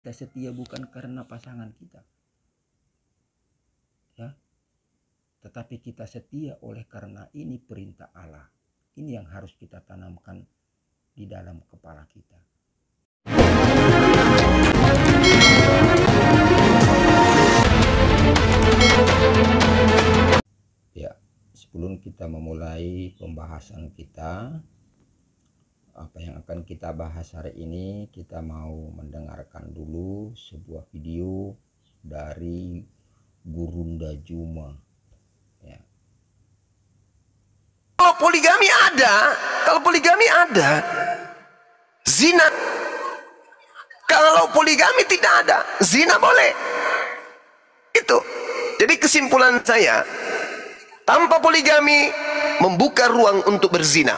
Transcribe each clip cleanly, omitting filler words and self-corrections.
Kita setia bukan karena pasangan kita, ya, tetapi kita setia oleh karena ini perintah Allah. Ini yang harus kita tanamkan di dalam kepala kita. Ya, sebelum kita memulai pembahasan kita, apa yang akan kita bahas hari ini, kita mau mendengarkan dulu sebuah video dari Gurunda Juma. Ya. Kalau poligami ada, zina. Kalau poligami tidak ada, zina boleh. Itu. Jadi kesimpulan saya, tanpa poligami membuka ruang untuk berzina.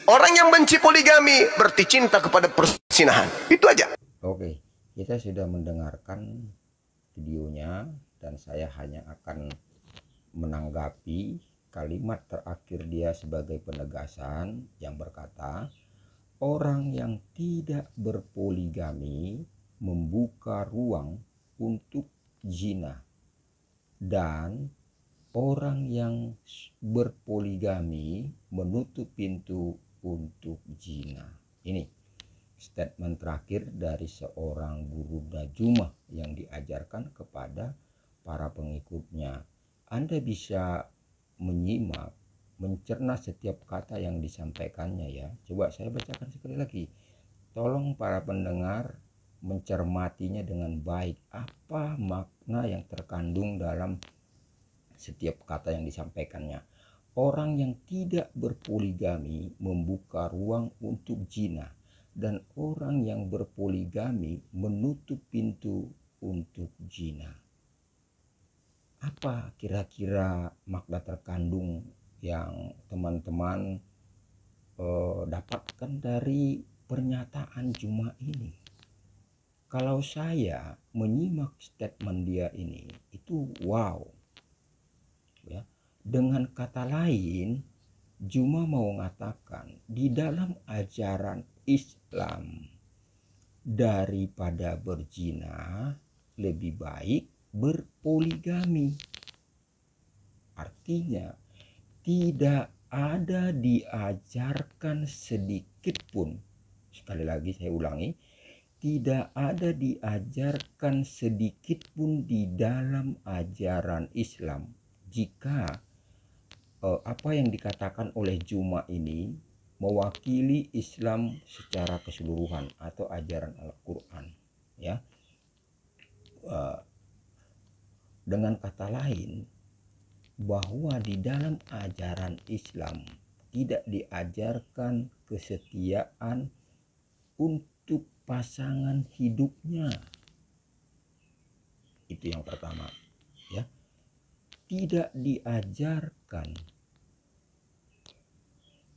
Orang yang benci poligami berarti cinta kepada persinahan. Itu aja. Oke, kita sudah mendengarkan videonya dan saya hanya akan menanggapi kalimat terakhir dia sebagai penegasan yang berkata, orang yang tidak berpoligami membuka ruang untuk zina, dan orang yang berpoligami menutup pintu untuk zina. Ini statement terakhir dari seorang guru Juma yang diajarkan kepada para pengikutnya. Anda bisa menyimak, mencerna setiap kata yang disampaikannya ya. Coba saya bacakan sekali lagi. Tolong para pendengar mencermatinya dengan baik. Apa makna yang terkandung dalam setiap kata yang disampaikannya. Orang yang tidak berpoligami membuka ruang untuk zina, dan orang yang berpoligami menutup pintu untuk zina. Apa kira-kira makna terkandung yang teman-teman dapatkan dari pernyataan Juma ini? Kalau saya menyimak statement dia ini, itu wow. Ya. Dengan kata lain, Juma mau mengatakan di dalam ajaran Islam, daripada berzina lebih baik berpoligami. Artinya tidak ada diajarkan sedikit pun, sekali lagi saya ulangi, tidak ada diajarkan sedikit pun di dalam ajaran Islam jika apa yang dikatakan oleh Juma ini mewakili Islam secara keseluruhan atau ajaran Al-Quran, ya. Dengan kata lain, bahwa di dalam ajaran Islam tidak diajarkan kesetiaan untuk pasangan hidupnya. Itu yang pertama, ya. Tidak diajarkan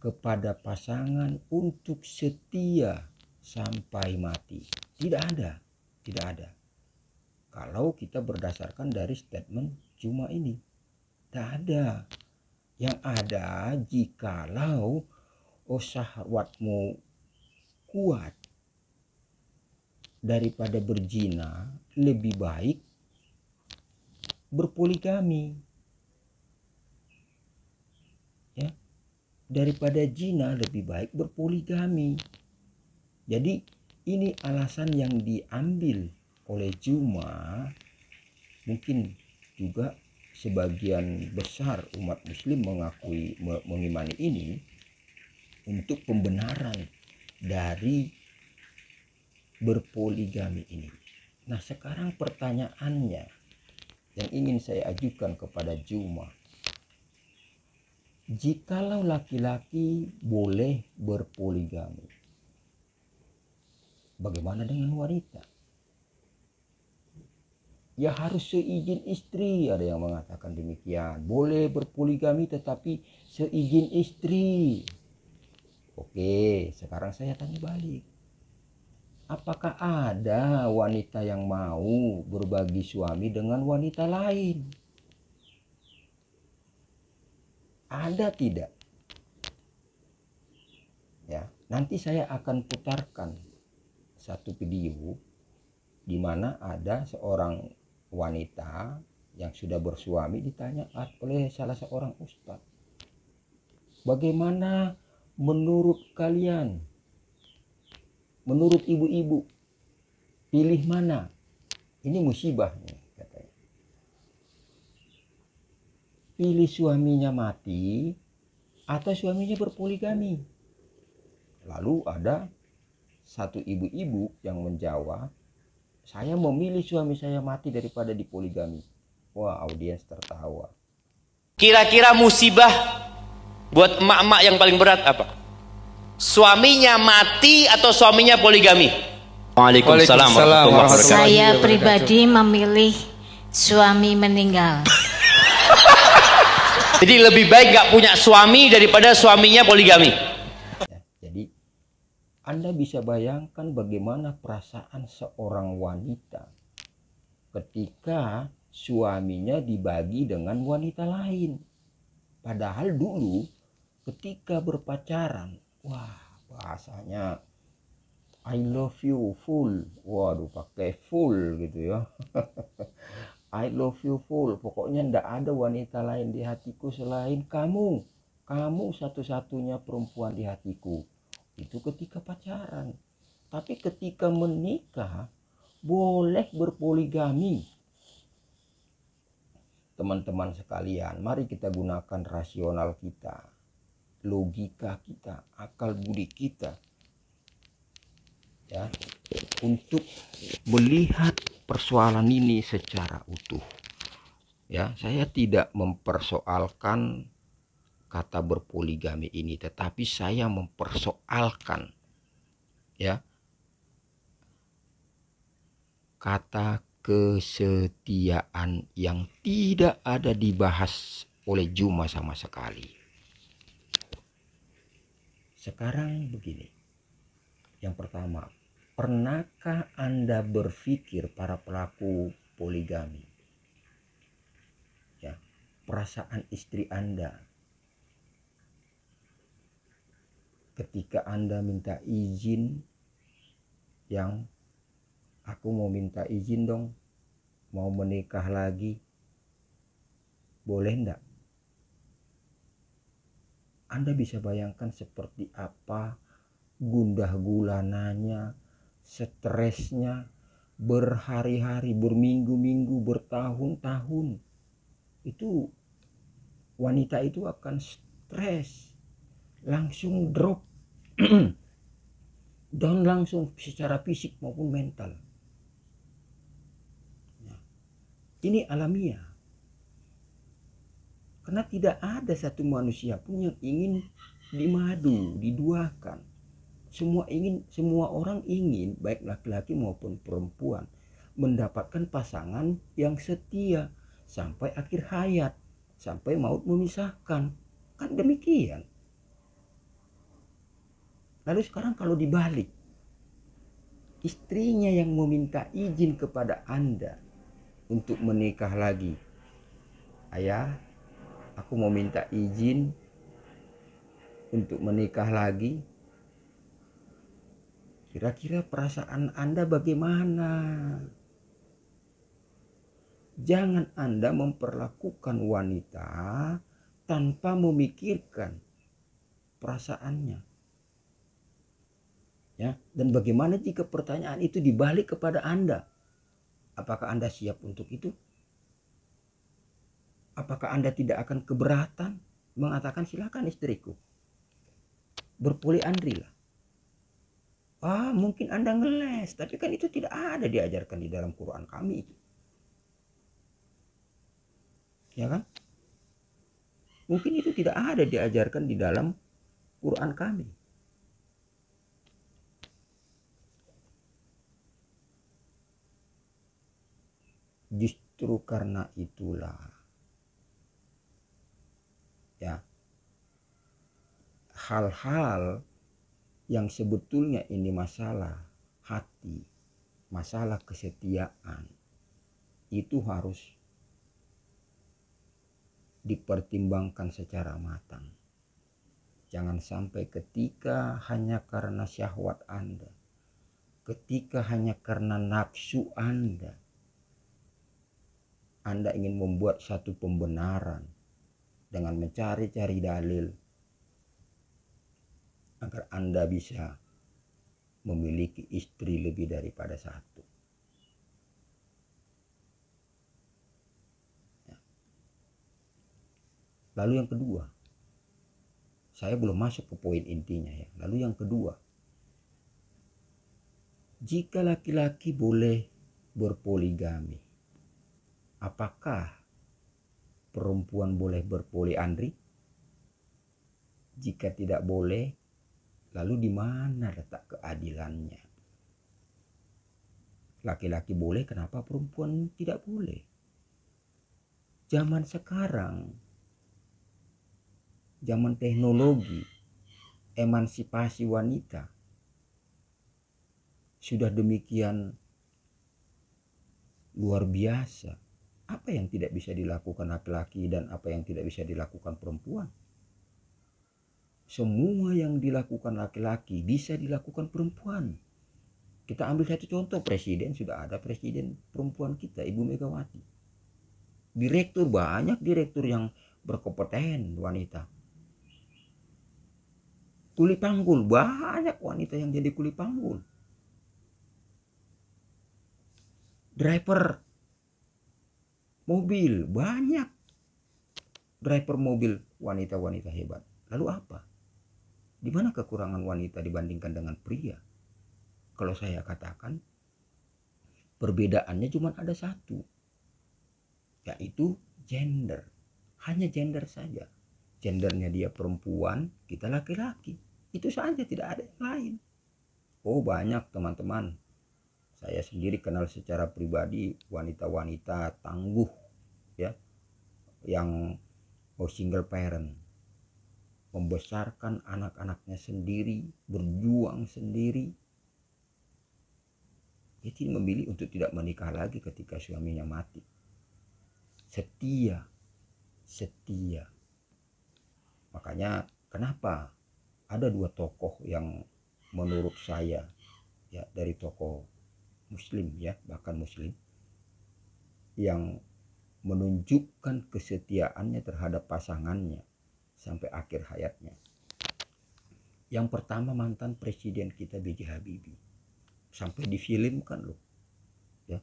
kepada pasangan untuk setia sampai mati. Tidak ada. Kalau kita berdasarkan dari statement Juma ini, tidak ada. Yang ada, jikalau syahwatmu kuat daripada berzina, lebih baik berpoligami. Ya. Daripada zina lebih baik berpoligami. Jadi ini alasan yang diambil oleh Juma. Mungkin juga sebagian besar umat muslim mengimani ini untuk pembenaran dari berpoligami ini. Nah, sekarang pertanyaannya yang ingin saya ajukan kepada Juma, jikalau laki-laki boleh berpoligami, bagaimana dengan wanita? Ya harus seizin istri, ada yang mengatakan demikian. Boleh berpoligami tetapi seizin istri. Oke, sekarang saya tanya balik. Apakah ada wanita yang mau berbagi suami dengan wanita lain? Ada tidak? Ya, nanti saya akan putarkan satu video di mana ada seorang wanita yang sudah bersuami ditanya oleh salah seorang ustadz, bagaimana menurut kalian, menurut ibu-ibu, pilih mana? Ini musibah nih katanya. Pilih suaminya mati atau suaminya berpoligami. Lalu ada satu ibu-ibu yang menjawab, saya memilih suami saya mati daripada dipoligami. Wah, audiens tertawa. Kira-kira musibah buat emak-emak yang paling berat apa? Suaminya mati atau suaminya poligami? Waalaikumsalam warahmatullahi wabarakatuh. Saya pribadi memilih suami meninggal. Jadi lebih baik gak punya suami daripada suaminya poligami. Ya, jadi Anda bisa bayangkan bagaimana perasaan seorang wanita ketika suaminya dibagi dengan wanita lain. Padahal dulu ketika berpacaran, wah bahasanya I love you full. Waduh, pakai full gitu ya. I love you full. Pokoknya ndak ada wanita lain di hatiku selain kamu. Kamu satu-satunya perempuan di hatiku. Itu ketika pacaran. Tapi ketika menikah, boleh berpoligami. Teman-teman sekalian, mari kita gunakan rasional kita, logika kita, akal budi kita, ya, untuk melihat persoalan ini secara utuh. Ya, saya tidak mempersoalkan kata berpoligami ini, tetapi saya mempersoalkan, ya, kata kesetiaan yang tidak ada dibahas oleh Juma sama sekali. Sekarang begini. Yang pertama, pernahkah Anda berpikir para pelaku poligami, ya, perasaan istri Anda ketika Anda minta izin, yang aku mau minta izin dong, mau menikah lagi, boleh enggak? Anda bisa bayangkan seperti apa gundah gulananya, stresnya, berhari-hari, berminggu-minggu, bertahun-tahun. Itu wanita itu akan stres, langsung drop down langsung secara fisik maupun mental. Ini alamiah. Karena tidak ada satu manusia pun yang ingin dimadu, diduakan. Semua orang ingin, baik laki-laki maupun perempuan, mendapatkan pasangan yang setia sampai akhir hayat, sampai maut memisahkan. Kan demikian. Lalu sekarang kalau dibalik, istrinya yang meminta izin kepada Anda untuk menikah lagi. Ayah, aku mau minta izin untuk menikah lagi. Kira-kira perasaan Anda bagaimana? Jangan Anda memperlakukan wanita tanpa memikirkan perasaannya. Ya, dan bagaimana jika pertanyaan itu dibalik kepada Anda? Apakah Anda siap untuk itu? Apakah Anda tidak akan keberatan mengatakan silakan istriku, berpoliandri lah? Mungkin Anda ngeles, tapi kan itu tidak ada diajarkan di dalam Quran kami. Ya kan? Mungkin itu tidak ada diajarkan di dalam Quran kami. Justru karena itulah, ya, hal-hal yang sebetulnya ini masalah hati, masalah kesetiaan, itu harus dipertimbangkan secara matang. Jangan sampai ketika hanya karena syahwat Anda, ketika hanya karena nafsu Anda ingin membuat satu pembenaran dengan mencari-cari dalil agar Anda bisa memiliki istri lebih daripada satu. Lalu yang kedua, saya belum masuk ke poin intinya ya. Lalu yang kedua, jika laki-laki boleh berpoligami, apakah perempuan boleh berpoliandri? Jika tidak boleh, lalu di mana letak keadilannya? Laki-laki boleh, kenapa perempuan tidak boleh? Zaman sekarang, zaman teknologi, emansipasi wanita sudah demikian luar biasa. Apa yang tidak bisa dilakukan laki-laki dan apa yang tidak bisa dilakukan perempuan? Semua yang dilakukan laki-laki bisa dilakukan perempuan. Kita ambil satu contoh, presiden, sudah ada presiden perempuan kita, Ibu Megawati. Direktur, banyak direktur yang berkompeten wanita. Kuli panggul, banyak wanita yang jadi kuli panggul. Driver mobil, banyak driver mobil wanita-wanita hebat. Lalu apa? Di mana kekurangan wanita dibandingkan dengan pria? Kalau saya katakan, perbedaannya cuma ada satu, yaitu gender. Hanya gender saja. Gendernya dia perempuan, kita laki-laki. Itu saja, tidak ada yang lain. Oh, banyak teman-teman. Saya sendiri kenal secara pribadi wanita-wanita tangguh ya, yang single parent, membesarkan anak-anaknya sendiri, berjuang sendiri. Dia tidak memilih untuk tidak menikah lagi ketika suaminya mati. Setia. Makanya kenapa ada dua tokoh yang menurut saya ya, dari tokoh Muslim ya, bahkan Muslim, yang menunjukkan kesetiaannya terhadap pasangannya sampai akhir hayatnya. Yang pertama, mantan presiden kita B.J. Habibie, sampai difilmkan loh ya,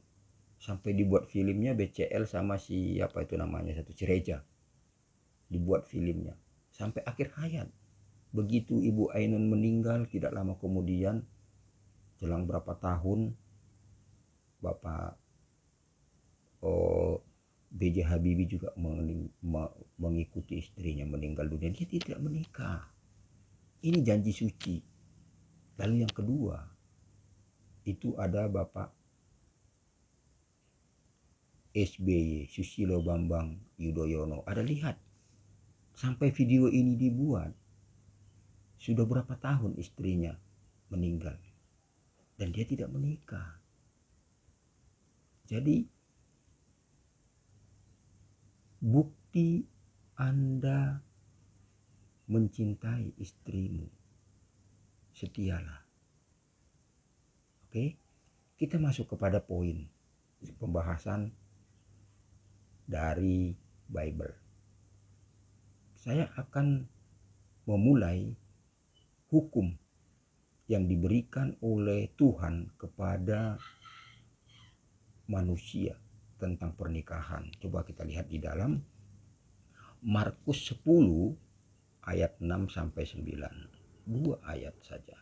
sampai dibuat filmnya BCL sama si apa itu namanya, satu Cireja, dibuat filmnya sampai akhir hayat. Begitu Ibu Ainun meninggal, tidak lama kemudian, jelang berapa tahun, Bapak B.J. Habibie juga mengikuti istrinya meninggal dunia. Dia tidak menikah. Ini janji suci. Lalu yang kedua, itu ada Bapak SBY, Susilo Bambang Yudhoyono. Ada lihat, sampai video ini dibuat, sudah berapa tahun istrinya meninggal dan dia tidak menikah. Jadi bukti Anda mencintai istrimu, setialah. Oke, kita masuk kepada poin pembahasan dari Bible. Saya akan memulai hukum yang diberikan oleh Tuhan kepada manusia tentang pernikahan. Coba kita lihat di dalam Markus 10 ayat 6 sampai 9. 2 ayat saja.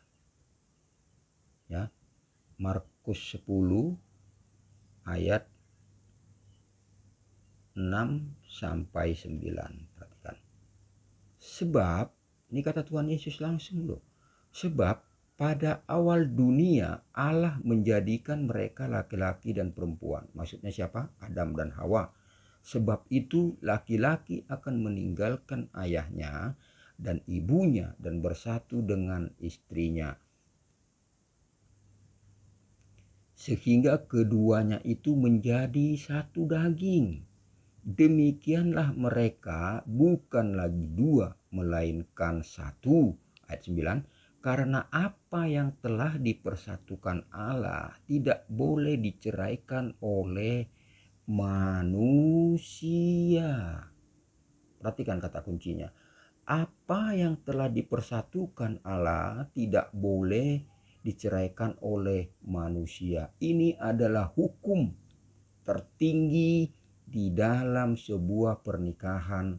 Ya. Markus 10 ayat 6 sampai 9. Perhatikan. Sebab, ini kata Tuhan Yesus langsung loh. Sebab pada awal dunia Allah menjadikan mereka laki-laki dan perempuan. Maksudnya siapa? Adam dan Hawa. Sebab itu laki-laki akan meninggalkan ayahnya dan ibunya dan bersatu dengan istrinya, sehingga keduanya itu menjadi satu daging. Demikianlah mereka bukan lagi dua, melainkan satu. Ayat 9. Karena apa yang telah dipersatukan Allah tidak boleh diceraikan oleh manusia. Perhatikan kata kuncinya. Apa yang telah dipersatukan Allah tidak boleh diceraikan oleh manusia. Ini adalah hukum tertinggi di dalam sebuah pernikahan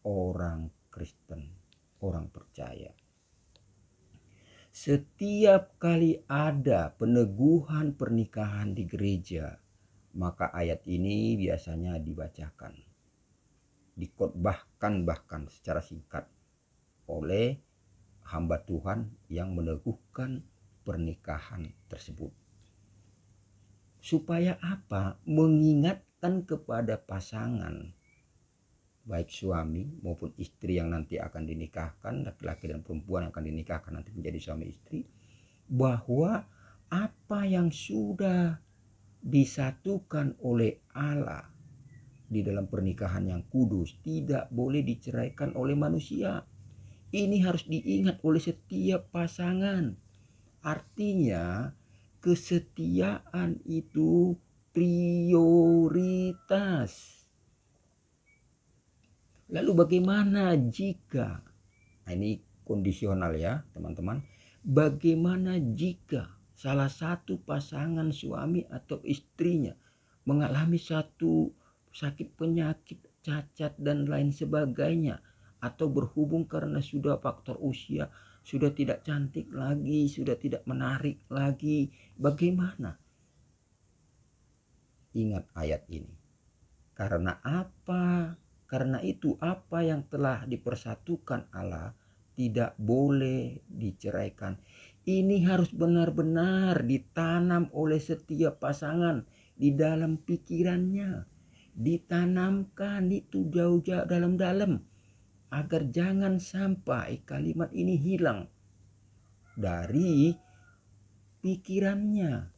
orang Kristen, orang percaya. Setiap kali ada peneguhan pernikahan di gereja, maka ayat ini biasanya dibacakan, dikhotbahkan bahkan secara singkat oleh hamba Tuhan yang meneguhkan pernikahan tersebut. Supaya apa? Mengingatkan kepada pasangan, baik suami maupun istri yang nanti akan dinikahkan, laki-laki dan perempuan yang akan dinikahkan nanti menjadi suami istri, bahwa apa yang sudah disatukan oleh Allah di dalam pernikahan yang kudus tidak boleh diceraikan oleh manusia. Ini harus diingat oleh setiap pasangan. Artinya kesetiaan itu prioritas. Lalu bagaimana jika, nah ini kondisional ya teman-teman, bagaimana jika salah satu pasangan suami atau istrinya mengalami satu sakit penyakit, cacat dan lain sebagainya, atau berhubung karena sudah faktor usia, sudah tidak cantik lagi, sudah tidak menarik lagi, bagaimana? Ingat ayat ini. Karena apa? Karena itu apa yang telah dipersatukan Allah tidak boleh diceraikan. Ini harus benar-benar ditanam oleh setiap pasangan di dalam pikirannya. Ditanamkan itu jauh-jauh dalam-dalam. Agar jangan sampai kalimat ini hilang dari pikirannya.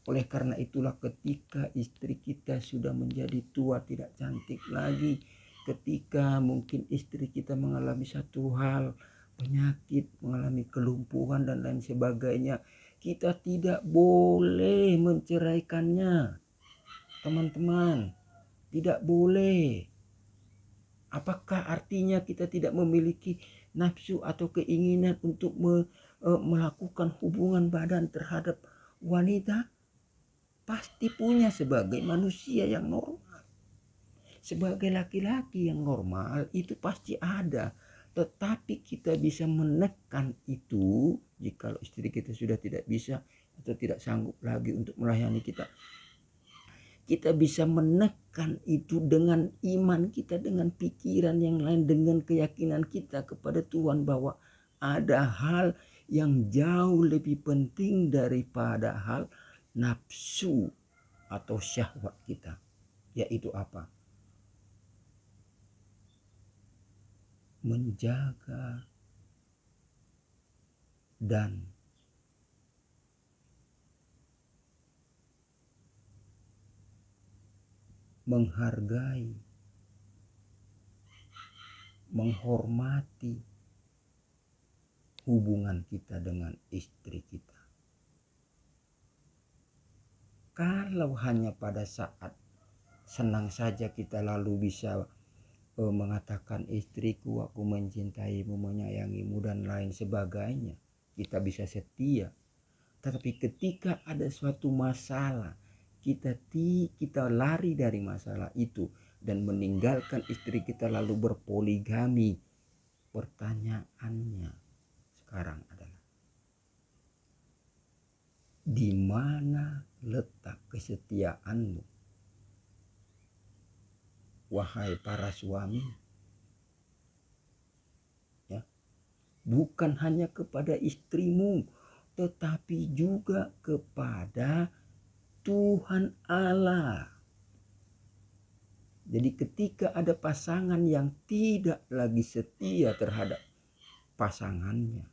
Oleh karena itulah ketika istri kita sudah menjadi tua, tidak cantik lagi, ketika mungkin istri kita mengalami satu hal, penyakit, mengalami kelumpuhan dan lain sebagainya, kita tidak boleh menceraikannya. Teman-teman, tidak boleh. Apakah artinya kita tidak memiliki nafsu atau keinginan untuk melakukan hubungan badan terhadap wanita? Pasti punya sebagai manusia yang normal. Sebagai laki-laki yang normal itu pasti ada. Tetapi kita bisa menekan itu jika istri kita sudah tidak bisa atau tidak sanggup lagi untuk melayani kita. Kita bisa menekan itu dengan iman kita, dengan pikiran yang lain, dengan keyakinan kita kepada Tuhan bahwa ada hal yang jauh lebih penting daripada hal nafsu atau syahwat kita. Yaitu apa? Menjaga dan menghargai, menghormati hubungan kita dengan istri kita. Kalau hanya pada saat senang saja kita lalu bisa mengatakan istriku, aku mencintaimu, menyayangimu dan lain sebagainya, kita bisa setia. Tetapi ketika ada suatu masalah, kita lari dari masalah itu dan meninggalkan istri kita lalu berpoligami. Pertanyaannya sekarang adalah, di mana letak kesetiaanmu, wahai para suami? Ya, bukan hanya kepada istrimu, tetapi juga kepada Tuhan Allah. Jadi ketika ada pasangan yang tidak lagi setia terhadap pasangannya,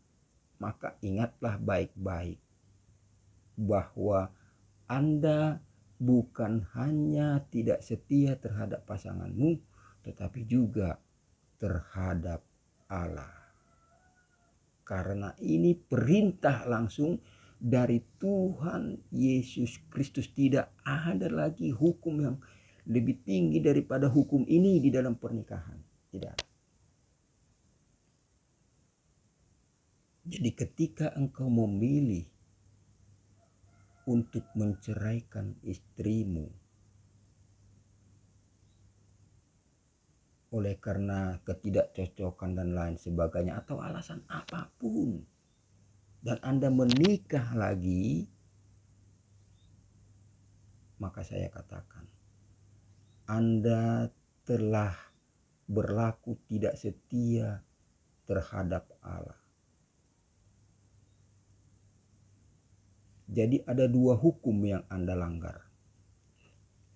maka ingatlah baik-baik bahwa Anda bukan hanya tidak setia terhadap pasanganmu, tetapi juga terhadap Allah. Karena ini perintah langsung dari Tuhan Yesus Kristus. Tidak ada lagi hukum yang lebih tinggi daripada hukum ini di dalam pernikahan. Tidak ada. Jadi ketika engkau memilih untuk menceraikan istrimu oleh karena ketidakcocokan dan lain sebagainya atau alasan apapun, dan Anda menikah lagi, maka saya katakan Anda telah berlaku tidak setia terhadap Allah. Jadi ada dua hukum yang Anda langgar.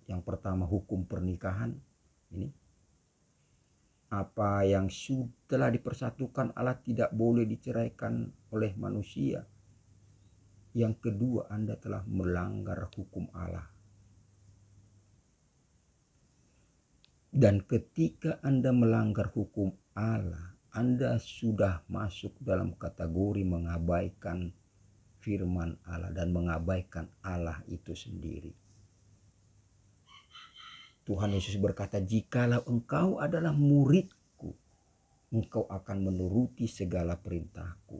Yang pertama hukum pernikahan ini. Apa yang sudah dipersatukan Allah tidak boleh diceraikan oleh manusia. Yang kedua, Anda telah melanggar hukum Allah. Dan ketika Anda melanggar hukum Allah, Anda sudah masuk dalam kategori mengabaikan firman Allah dan mengabaikan Allah itu sendiri. Tuhan Yesus berkata, jikalau engkau adalah muridku, engkau akan menuruti segala perintahku.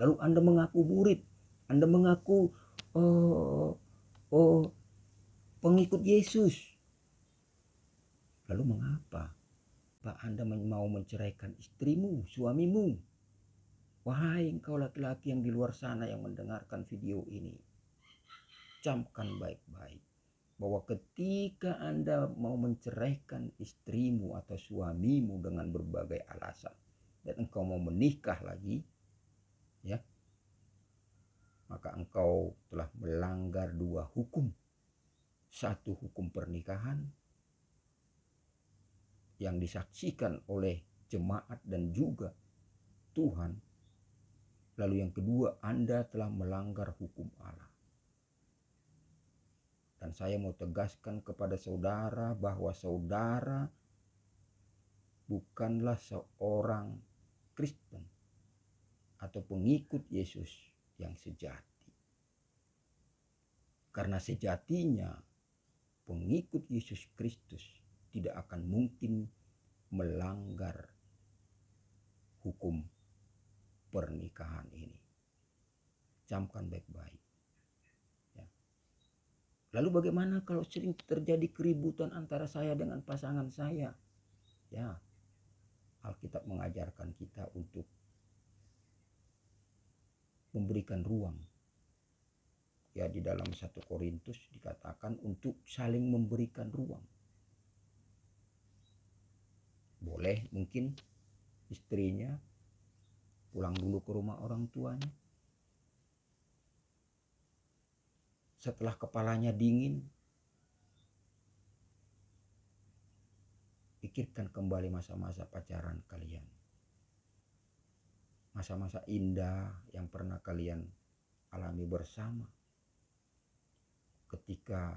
Lalu Anda mengaku murid, Anda mengaku pengikut Yesus. Lalu mengapa Pak Anda mau menceraikan istrimu, suamimu? Wahai engkau laki-laki yang di luar sana yang mendengarkan video ini, camkan baik-baik bahwa ketika Anda mau menceraikan istrimu atau suamimu dengan berbagai alasan dan engkau mau menikah lagi, ya, maka engkau telah melanggar dua hukum. Satu, hukum pernikahan yang disaksikan oleh jemaat dan juga Tuhan. Lalu yang kedua, Anda telah melanggar hukum Allah. Dan saya mau tegaskan kepada saudara bahwa saudara bukanlah seorang Kristen atau pengikut Yesus yang sejati. Karena sejatinya pengikut Yesus Kristus tidak akan mungkin melanggar hukum pernikahan ini. Camkan baik-baik. Ya. Lalu bagaimana kalau sering terjadi keributan antara saya dengan pasangan saya? Ya, Alkitab mengajarkan kita untuk memberikan ruang. Ya, di dalam 1 Korintus dikatakan untuk saling memberikan ruang. Boleh mungkin istrinya pulang dulu ke rumah orang tuanya. Setelah kepalanya dingin, pikirkan kembali masa-masa pacaran kalian. Masa-masa indah yang pernah kalian alami bersama. Ketika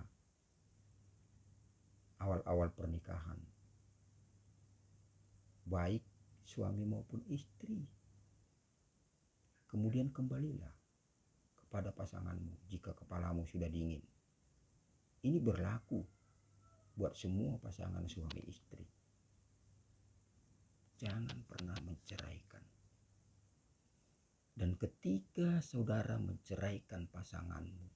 awal-awal pernikahan. Baik suami maupun istri. Kemudian kembalilah kepada pasanganmu jika kepalamu sudah dingin. Ini berlaku buat semua pasangan suami istri. Jangan pernah menceraikan. Dan ketika saudara menceraikan pasanganmu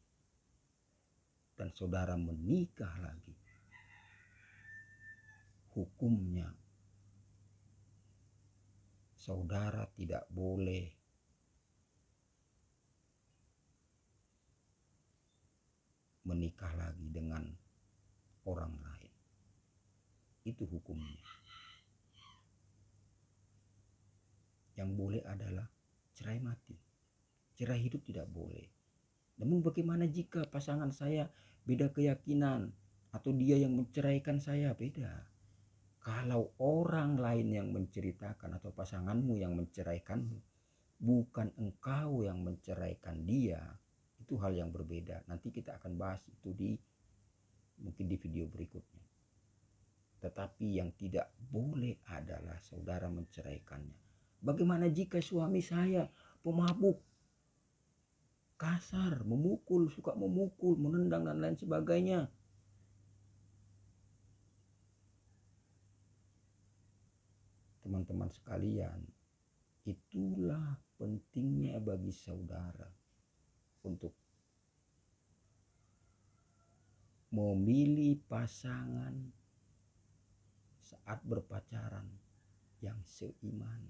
dan saudara menikah lagi, hukumnya saudara tidak boleh menikah lagi dengan orang lain. Itu hukumnya. Yang boleh adalah cerai mati. Cerai hidup tidak boleh. Namun bagaimana jika pasangan saya beda keyakinan atau dia yang menceraikan saya? Beda. Kalau orang lain yang menceritakan atau pasanganmu yang menceraikanmu, bukan engkau yang menceraikan dia, itu hal yang berbeda. Nanti kita akan bahas itu mungkin di video berikutnya. Tetapi yang tidak boleh adalah saudara menceraikannya. Bagaimana jika suami saya pemabuk, kasar, memukul, suka memukul, menendang dan lain sebagainya? Teman-teman sekalian, itulah pentingnya bagi saudara untuk memilih pasangan saat berpacaran yang seiman.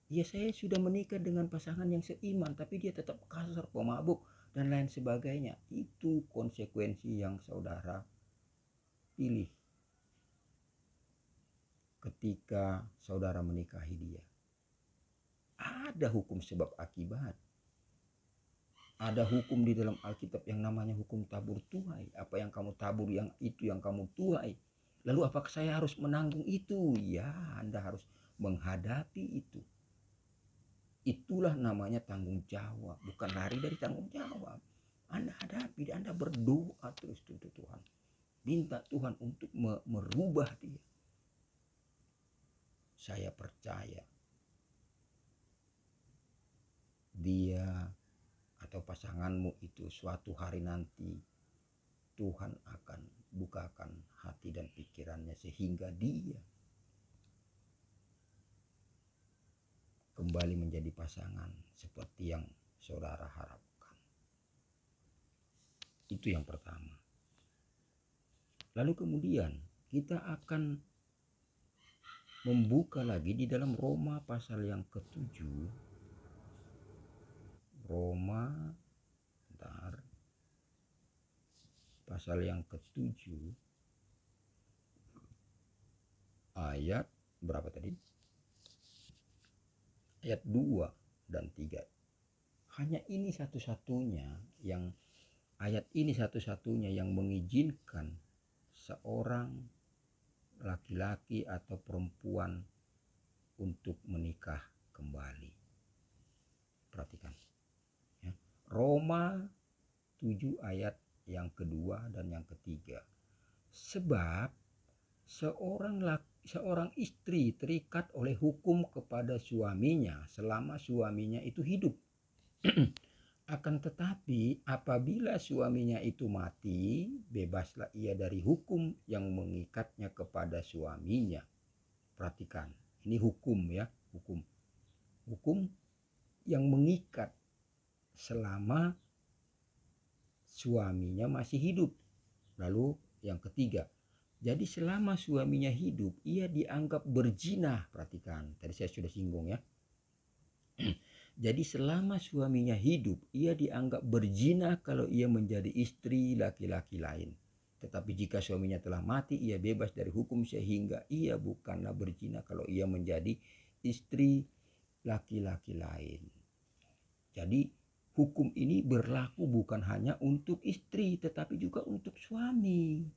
Ya, saya sudah menikah dengan pasangan yang seiman, tapi dia tetap kasar, pemabuk, dan lain sebagainya. Itu konsekuensi yang saudara pilih ketika saudara menikahi dia. Ada hukum sebab akibat. Ada hukum di dalam Alkitab yang namanya hukum tabur tuai. Apa yang kamu tabur, yang itu yang kamu tuai. Lalu apakah saya harus menanggung itu? Ya, Anda harus menghadapi itu. Itulah namanya tanggung jawab. Bukan lari dari tanggung jawab. Anda hadapi, Anda berdoa terus untuk Tuhan. Minta Tuhan untuk merubah dia. Saya percaya dia atau pasanganmu itu suatu hari nanti Tuhan akan bukakan hati dan pikirannya sehingga dia kembali menjadi pasangan seperti yang saudara harapkan. Itu yang pertama. Lalu kemudian kita akan membuka lagi di dalam Roma pasal yang ke-7. Roma, pasal yang ke-7 ayat berapa tadi? Ayat 2 dan 3. Hanya ini satu-satunya yang ayat ini satu-satunya yang mengizinkan seorang laki-laki atau perempuan untuk menikah kembali. Perhatikan ya. Roma 7 ayat yang kedua dan yang ketiga. Sebab seorang istri terikat oleh hukum kepada suaminya selama suaminya itu hidup. Akan tetapi apabila suaminya itu mati, bebaslah ia dari hukum yang mengikatnya kepada suaminya. Perhatikan, ini hukum ya, hukum. Hukum yang mengikat selama suaminya masih hidup. Lalu yang ketiga, jadi selama suaminya hidup, ia dianggap berzina. Perhatikan, tadi saya sudah singgung ya. Jadi selama suaminya hidup, ia dianggap berzina kalau ia menjadi istri laki-laki lain. Tetapi jika suaminya telah mati, ia bebas dari hukum sehingga ia bukanlah berzina kalau ia menjadi istri laki-laki lain. Jadi hukum ini berlaku bukan hanya untuk istri, tetapi juga untuk suami.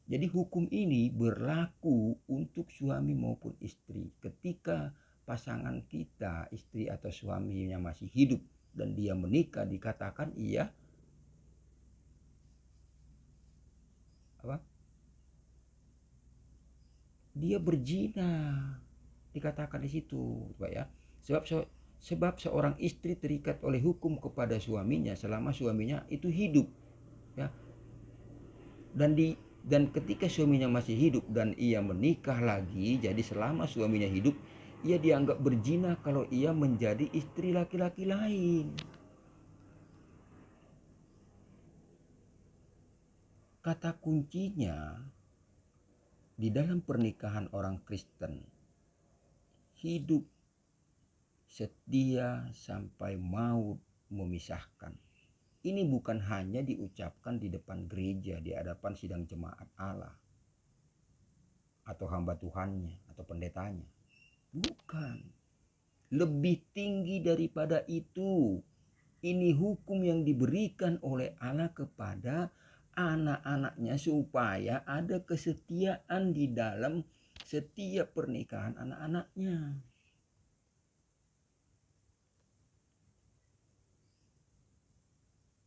Jadi hukum ini berlaku untuk suami maupun istri. Ketika pasangan kita, istri atau suaminya masih hidup dan dia menikah, dikatakan ia apa? Dia berzina. Dikatakan di situ, Pak ya. Sebab seorang istri terikat oleh hukum kepada suaminya selama suaminya itu hidup, ya. Dan ketika suaminya masih hidup dan ia menikah lagi, jadi selama suaminya hidup, ia dianggap berzina kalau ia menjadi istri laki-laki lain. Kata kuncinya di dalam pernikahan orang Kristen, hidup setia sampai maut memisahkan. Ini bukan hanya diucapkan di depan gereja, di hadapan sidang jemaat Allah atau hamba Tuhannya atau pendetanya. Bukan. Lebih tinggi daripada itu. Ini hukum yang diberikan oleh Allah kepada anak-anaknya supaya ada kesetiaan di dalam setiap pernikahan anak-anaknya.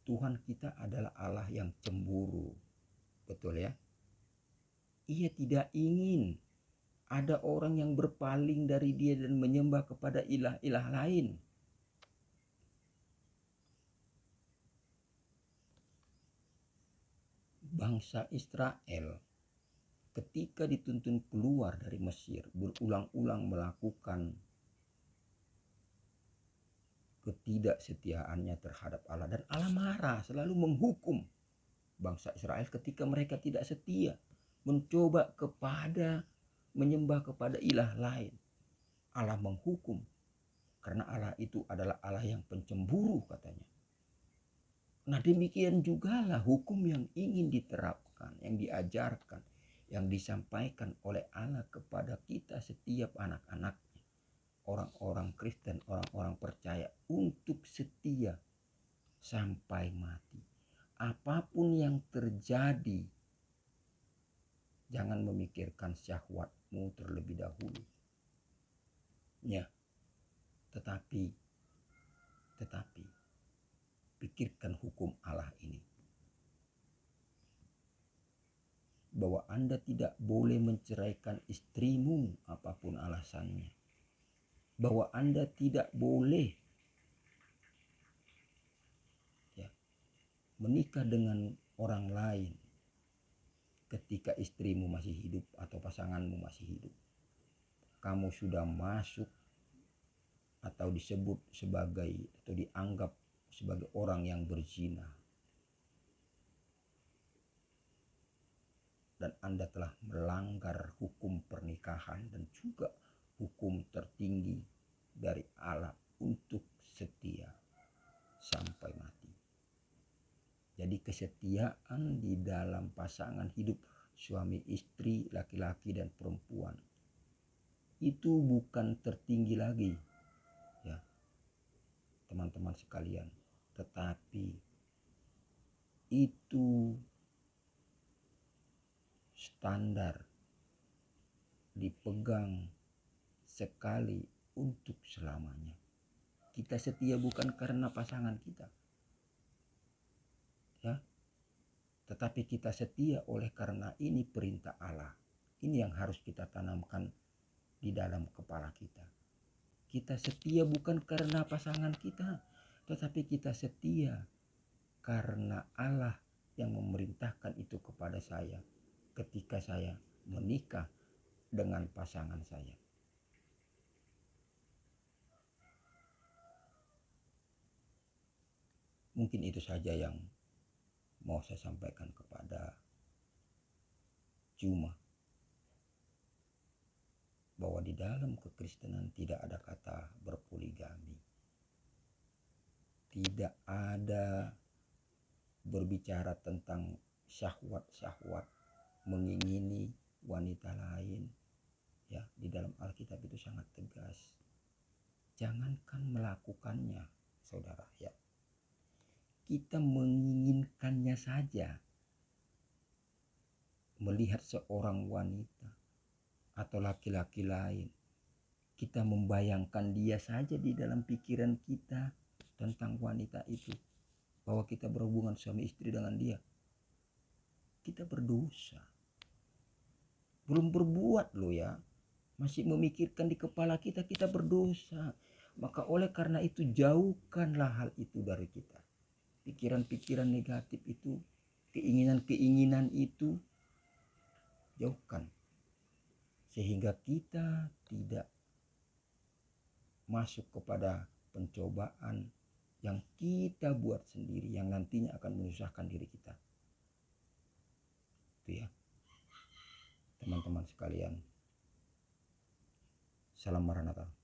Tuhan kita adalah Allah yang cemburu. Betul ya? Ia tidak ingin ada orang yang berpaling dari dia dan menyembah kepada ilah-ilah lain. Bangsa Israel ketika dituntun keluar dari Mesir berulang-ulang melakukan ketidaksetiaannya terhadap Allah, dan Allah marah, selalu menghukum bangsa Israel ketika mereka tidak setia, mencoba menyembah kepada ilah lain. Allah menghukum karena Allah itu adalah Allah yang pencemburu katanya. Nah, demikian jugalah hukum yang ingin diterapkan, yang diajarkan, yang disampaikan oleh Allah kepada kita setiap anak-anaknya, orang-orang Kristen, orang-orang percaya, untuk setia sampai mati. Apapun yang terjadi, jangan memikirkan syahwatmu terlebih dahulu. Ya, tetapi pikirkan hukum Allah ini. Bahwa Anda tidak boleh menceraikan istrimu apapun alasannya. Bahwa Anda tidak boleh menikah dengan orang lain ketika istrimu masih hidup atau pasanganmu masih hidup. Kamu sudah masuk atau disebut sebagai atau dianggap sebagai orang yang berzina. Dan Anda telah melanggar hukum pernikahan dan juga hukum tertinggi dari Allah untuk setia sampai mati. Jadi kesetiaan di dalam pasangan hidup suami istri, laki-laki dan perempuan itu bukan tertinggi lagi ya teman-teman sekalian, tetapi itu standar dipegang sekali untuk selamanya. Kita setia bukan karena pasangan kita, ya, tetapi kita setia oleh karena ini perintah Allah. Ini yang harus kita tanamkan di dalam kepala kita. Kita setia bukan karena pasangan kita, tetapi kita setia karena Allah yang memerintahkan itu kepada saya ketika saya menikah dengan pasangan saya. Mungkin itu saja yang mau saya sampaikan kepada Cuma, bahwa di dalam kekristenan tidak ada kata berpoligami. Tidak ada berbicara tentang syahwat-syahwat, mengingini wanita lain. Ya, di dalam Alkitab itu sangat tegas. Jangankan melakukannya, saudara, ya. Kita menginginkannya saja. Melihat seorang wanita atau laki-laki lain, kita membayangkan dia saja di dalam pikiran kita tentang wanita itu, bahwa kita berhubungan suami istri dengan dia. Kita berdosa. Belum berbuat loh ya, masih memikirkan di kepala kita, kita berdosa. Maka oleh karena itu jauhkanlah hal itu dari kita. Pikiran-pikiran negatif itu, keinginan-keinginan itu, jauhkan. Sehingga kita tidak masuk kepada pencobaan yang kita buat sendiri, yang nantinya akan menyusahkan diri kita. Itu ya, teman-teman sekalian. Salam Maranatha.